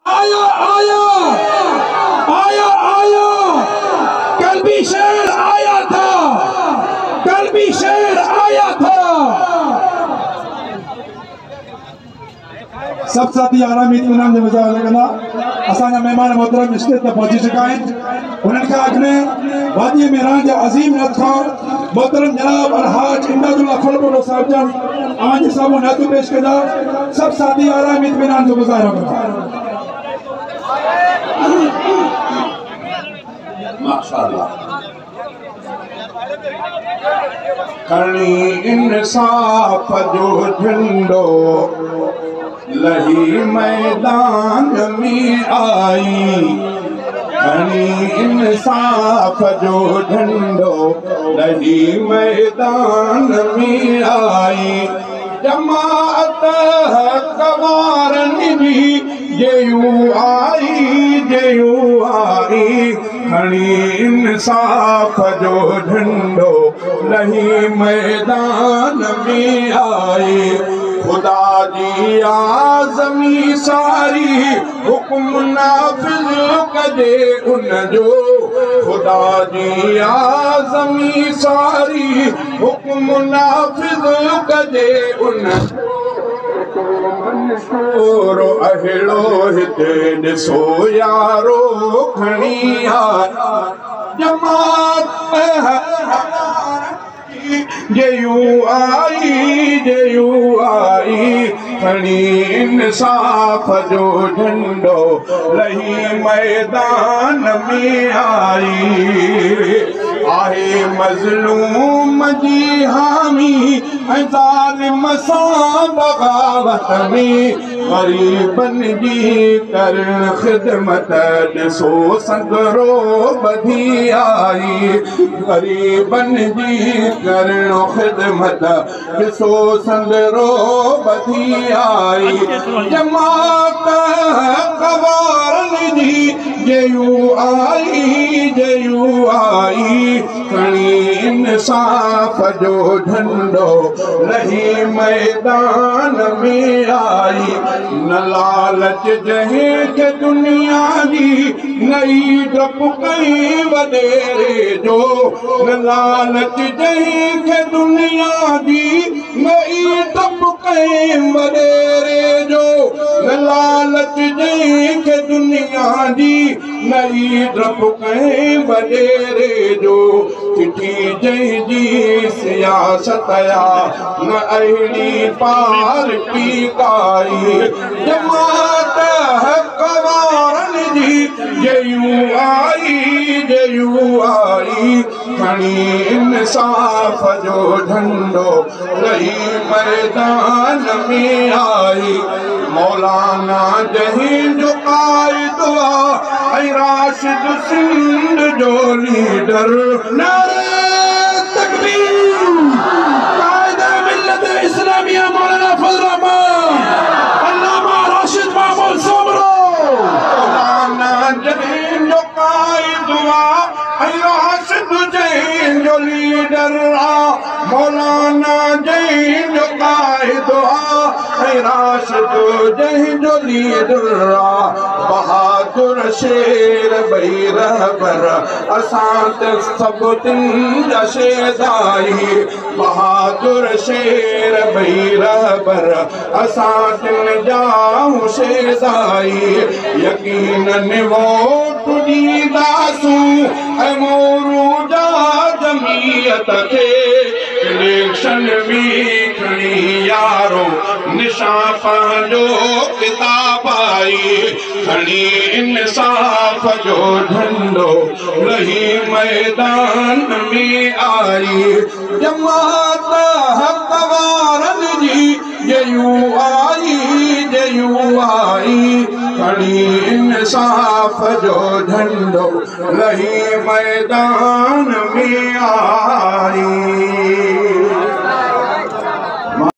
आया आया आया आया, कल भी शेर आया था, कल भी शेर आया था। सब साथी आराम इत्मीनान जे मज़ा लॻंदा। असांजा महिमान मोहतरम स्टेज ते पहुची चुका आहिनि। उन्हनि खां अॻु में वादी मेरान जे अज़ीम नथखार मोहतरम जनाब अलहाज इमदादुल्लाह फलबुरो साहिब जान अवां जे साम्हूं नातू पेश कंदा। सब साथी आराम इत्मीनान जो मुज़ाहिरो कंदा। माशाअल्लाह। खणी इंसाफ जो झंडो लही मैदान में आई, खणी इंसाफ जो झंडो लही मैदान में आई। जमात कवारन भी जयू आई, खणी इंसाफ जो झंडो लही मैदान में आई। खुदा जी आज़मी सारी हुक्म नाफ़िज़ कजे उनजो, खुदा जी आज़मी सारी हुक्म नाफ़िज़ कजे उनजो। मंशूरो अहिड़ो हिते ॾिसो यारो खणी आया। जमात जयू आई, खणी इंसाफ जो झंडो लही मैदान में आई। आहे मज़लूम जी हामी ऐं ज़ालिम सां बग़ावत में, ग़रीबन जी करण ख़िदमत ॾिसो संगरो ॿधी आई। ग़रीबन जी करण ख़िदमत ॾिसो संगरो ॿधी आई। जमात कवारन जी जयू आई, खणी इंसाफ जो झंडो लही मैदान में आई। न लालच जंहिंखे दुनिया जी नई डप कई वॾेरे जो, न लालच जंहिंखे दुनिया जी नई डप कई वॾेरे जो, न लालच जंहिंखे दुनिया जी नई डप कई वॾेरे जो। चिठी जंहिंजी सियासत या न अहिड़ी पार्टी काई। जमात कवारन जी जयू आई, खणी इंसाफ जो झंडो लही मैदान में आई। मौलाना जंहिंजो क़ाइद ऐं राशिद सिंध जो लीडर, नारे तकबीर, क़ाइद मिल्लत इस्लामिया मौलाना फजल रहमान, अल्लामा राशिद मामूद सोमरो। मौलाना जंहिंजो क़ाइद ऐं राशिद जंहिंजो लीडर, मौलाना जंहिंजो क़ाइद ऐं राशिद जंहिंजो लीडर। बहादुर शेर ॿई रहबर असां त सभु तिन जा शेदाई। बहादुर शेर ॿई रहबर असां तिन जा शेदाई। यकीनन वोट ॾींदासूं ऐं मोरू जा जमीयत खे, इलेक्शन में खणी यारो निशान पंहिंजो किताब आई। खणी इंसाफ जो झंडो लही मैदान में आई। जमात कवारन जी जयू आई, खणी इंसाफ जो झंडो लही मैदान में आई।